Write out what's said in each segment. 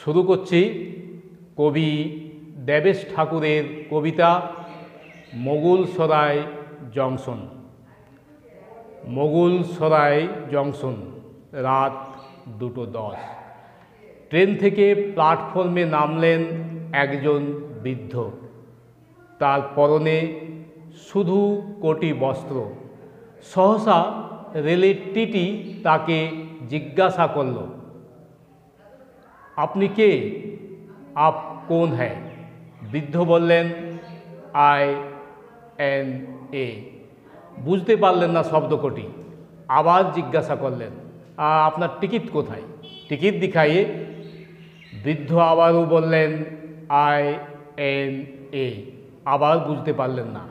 শুরু করছি কবি দেবেশ ঠাকুরের কবিতা মোগলসরাই জংশন। মোগলসরাই জংশন, রাত 2:10। ট্রেন থেকে প্ল্যাটফর্মে নামলেন একজন বৃদ্ধ। তার পরনে শুধু কোটি বস্ত্র। সহসা রেলের টিটি তাকে জিজ্ঞাসা করল, আপনি কে? আপ কোন হ্যায়? বৃদ্ধ বললেন, INA। বুঝতে পারলেন না শব্দ কোটি। আবার জিজ্ঞাসা করলেন, আপনার টিকিট কোথায়? টিকিট দিখাইয়ে। বৃদ্ধ আবারও বললেন, INA। আবার বুঝতে পারলেন না।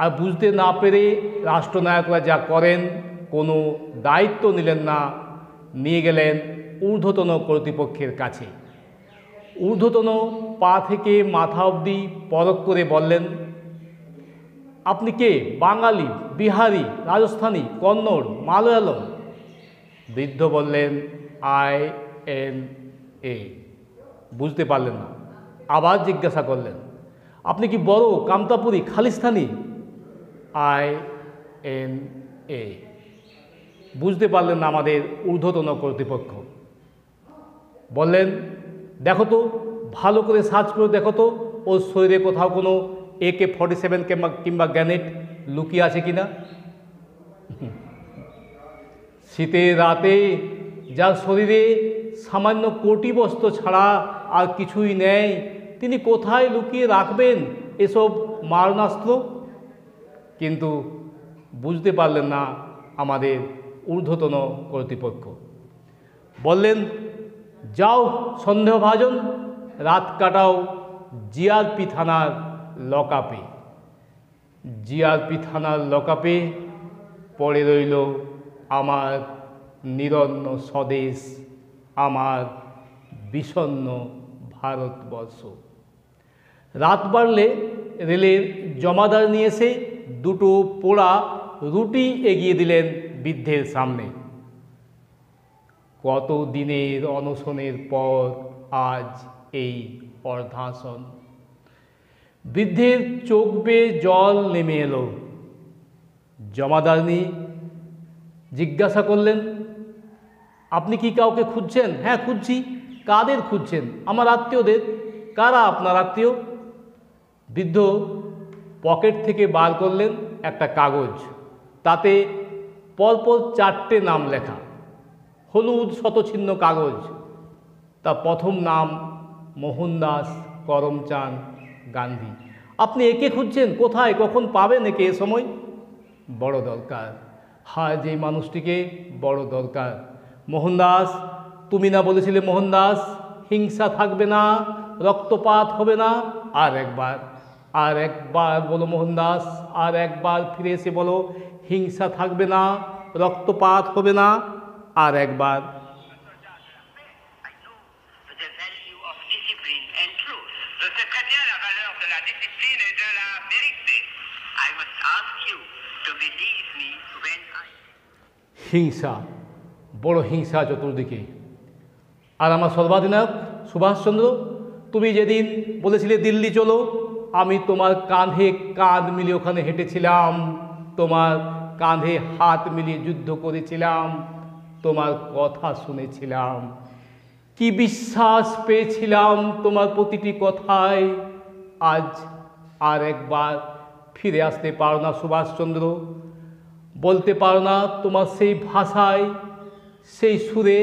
আর বুঝতে না পেরে রাষ্ট্রনায়করা যা করেন, কোনো দায়িত্ব নিলেন না, নিয়ে গেলেন ঊর্ধ্বতন কর্তৃপক্ষের কাছে। ঊর্ধ্বতন পা থেকে মাথা অবধি পরখ করে বললেন, আপনি কে? বাঙালি, বিহারি, রাজস্থানী, কন্নড়, মালয়ালম? বৃদ্ধ বললেন, INA। বুঝতে পারলেন না। আবার জিজ্ঞাসা করলেন, আপনি কি বড়, কামতাপুরি, খালিস্তানি? INA। বুঝতে পারলেন না আমাদের ঊর্ধ্বতন কর্তৃপক্ষ। বললেন, দেখো তো, ভালো করে সার্চ করে দেখো তো ওর শরীরে কোথাও কোনো AK-47 কিংবা গ্রেনেড লুকিয়ে আছে কিনা। শীতের রাতে যার শরীরে সামান্য কোটি বস্ত্র ছাড়া আর কিছুই নেই, তিনি কোথায় লুকিয়ে রাখবেন এসব মারণাস্ত্র? কিন্তু বুঝতে পারলেন না আমাদের ঊর্ধ্বতন কর্তৃপক্ষ। বললেন, যাও সন্দেহভাজন, রাত কাটাও GRP থানার লকআপে। GRP থানার লকআপে পড়ে রইল আমার নিরন্ন স্বদেশ, আমার বিষণ্ণ ভারতবর্ষ। রাত বাড়লে রেলের জমাদার নিয়ে এসে দুটো পোড়া রুটি এগিয়ে দিলেন বৃদ্ধের সামনে। কত দিনের অনশনের পর আজ এই অর্ধাসন। বৃদ্ধের চোখ বেয়ে জল নেমে এলো। জমাদারনি জিজ্ঞাসা করলেন, আপনি কি কাউকে খুঁজছেন? হ্যাঁ, খুঁজছি। কাদের খুঁজছেন? আমার আত্মীয়দের। কারা আপনার আত্মীয়? বৃদ্ধ পকেট থেকে বার করলেন একটা কাগজ। তাতে পরপর 4টে নাম লেখা, হলুদ শতছিন্ন কাগজ। তার প্রথম নাম মোহনদাস করমচাঁদ গান্ধী। আপনি একে খুঁজছেন? কোথায়, কখন পাবেন একে? এ সময় বড় দরকার। হ্যাঁ, যে মানুষটিকে বড় দরকার। মোহনদাস, তুমি না বলেছিলে মোহনদাস, হিংসা থাকবে না, রক্তপাত হবে না? আর একবার বলো মোহনদাস, আর একবার ফিরে এসে বলো, হিংসা থাকবে না, রক্তপাত হবে না। আর একবার। হিংসা, বড় হিংসা চতুর্দিকে। আর আমার সর্বাধিনায়ক সুভাষচন্দ্র, তুমি যেদিন বলেছিলে দিল্লি চলো, আমি তোমার কাঁধে কাঁধ মিলিয়ে ওখানে হেঁটেছিলাম, তোমার কাঁধে হাত মিলিয়ে যুদ্ধ করেছিলাম, তোমার কথা শুনেছিলাম, কি বিশ্বাস পেয়েছিলাম তোমার প্রতিটি কথায়। আজ আর একবার ফিরে আসতে পারো না সুভাষচন্দ্র? বলতে পারো না তোমার সেই ভাষায়, সেই সুরে?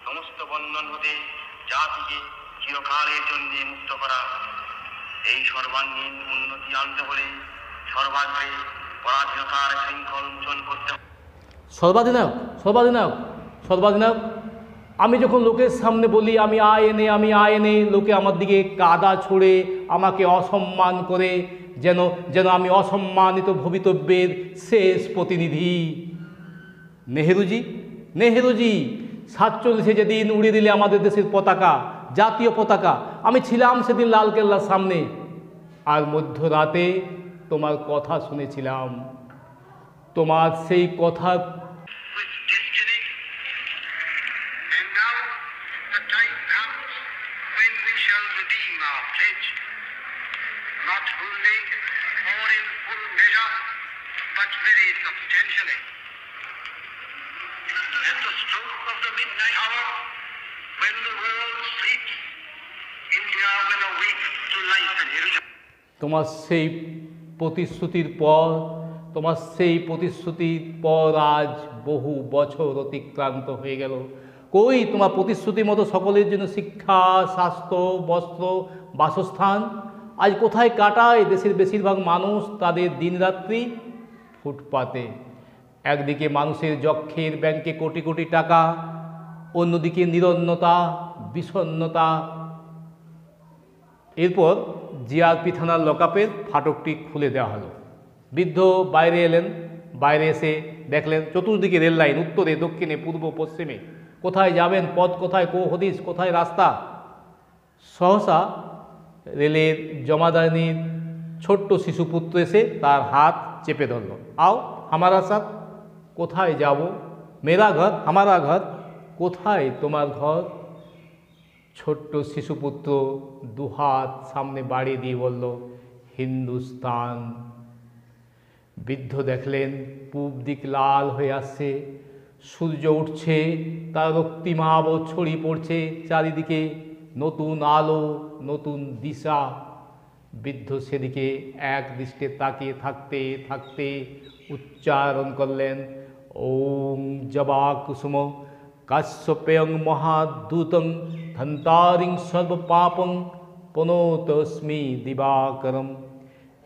সমস্ত বন্ধন হতে জাতিকে চিরকালের জন্য মুক্ত করা, এই সর্বাঙ্গীন উন্নতি আনতে হলে সর্বাগ্রে পরাধীনতার শৃঙ্খল মোচন করতে হবে। সর্বাধিনায়ক, সর্বাধিনায়ক, সর্বাধিনায়ক, আমি যখন লোকের সামনে বলি আমি INA, আমি INA, লোকে আমার দিকে কাদা ছুঁড়ে আমাকে অসম্মান করে, যেন আমি অসম্মানিত ভবিতব্যের শেষ প্রতিনিধি। নেহেরুজি, 47-এ যেদিন উড়িয়ে দিলে আমাদের দেশের পতাকা, জাতীয় পতাকা, আমি ছিলাম সেদিন লালকেল্লার সামনে। আর মধ্যরাতে তোমার কথা শুনেছিলাম। তোমার সেই কথা with destiny. And now the time comes when we shall redeem our pledge, not wholly or in full measure, but very substantially. At the stroke of the midnight hour, when the world sleeps, India will awake to life and heritage. তোমার সেই প্রতিশ্রুতির পর আজ বহু বছর অতিক্রান্ত হয়ে গেল। কই তোমার প্রতিশ্রুতির মতো সকলের জন্য শিক্ষা, স্বাস্থ্য, বস্ত্র, বাসস্থান আজ কোথায় কাটায় দেশের বেশিরভাগ মানুষ তাদের দিনরাত্রি? ফুটপাতে। একদিকে মানুষের যক্ষের ব্যাংকে কোটি কোটি টাকা, অন্যদিকে নিরন্নতা, বিষণ্ণতা। এরপর জিআরপি থানার লকআপের ফাটকটি খুলে দেওয়া হলো। বৃদ্ধ বাইরে এলেন, বাইরে এসে দেখলেন চতুর্দিকে রেল লাইন, উত্তরে দক্ষিণে পূর্ব পশ্চিমে। কোথায় যাবেন, পথ কোথায়, হদিস কোথায়, রাস্তা? সহসা রেলের জমাদারনির ছোট্ট শিশুপুত্র এসে তার হাত চেপে ধরল। আও হামারা সাথ। কোথায় যাব? মেরা ঘর, হামারা ঘর। কোথায় তোমার ঘর? ছোট্ট শিশুপুত্র দুহাত সামনে বাড়িয়ে দিয়ে বলল, হিন্দুস্তান। বৃদ্ধ দেখলেন পূব দিক লাল হয়ে আসছে, সূর্য উঠছে, তার রক্তিম আভ ছড়িয়ে পড়ছে চারিদিকে, নতুন আলো, নতুন দিশা। বৃদ্ধ সেদিকে এক দৃষ্টে তাকিয়ে থাকতে থাকতে উচ্চারণ করলেন, ওং জবা কুসুম কাশ্যপেয়ং মহাদূতং ধন্তারিং সর্বপাপং প্রণতস্মি দিবাকরম।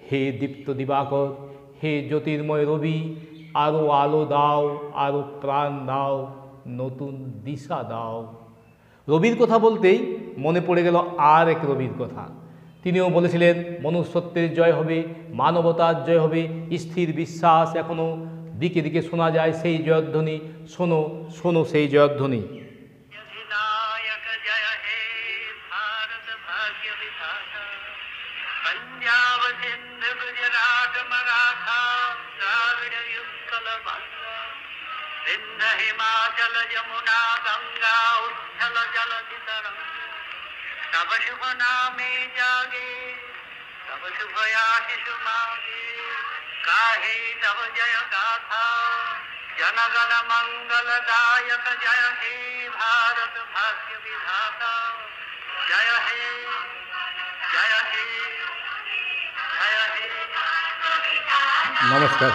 হে দীপ্ত দিবাকর, হে জ্যোতির্ময় রবি, আরও আলো দাও, আরও প্রাণ দাও, নতুন দিশা দাও। রবির কথা বলতেই মনে পড়ে গেল আর এক রবির কথা। তিনিও বলেছিলেন মনুষ্যত্বের জয় হবে, মানবতার জয় হবে। স্থির বিশ্বাস এখনও দিকে দিকে শোনা যায় সেই জয়ধ্বনি। শোনো শোনো সেই জয়ধ্বনি। अधिनायक जय हे भारत भाग्य विधाता, पंजाब सिंध गुजरात मराठा द्राविड़ उत्कल बंगा, विंध्य हिमाचल यमुना गंगा उच्छल जलधि तरंगा। तब शुभ नामे जागे, तब शुभ आशीष मांगे, काहे तब जय गाथा, जनगण मंगलदायक जय हे भारत भाग्य विधाता। जय हे जय हे जय हे। नमस्कार।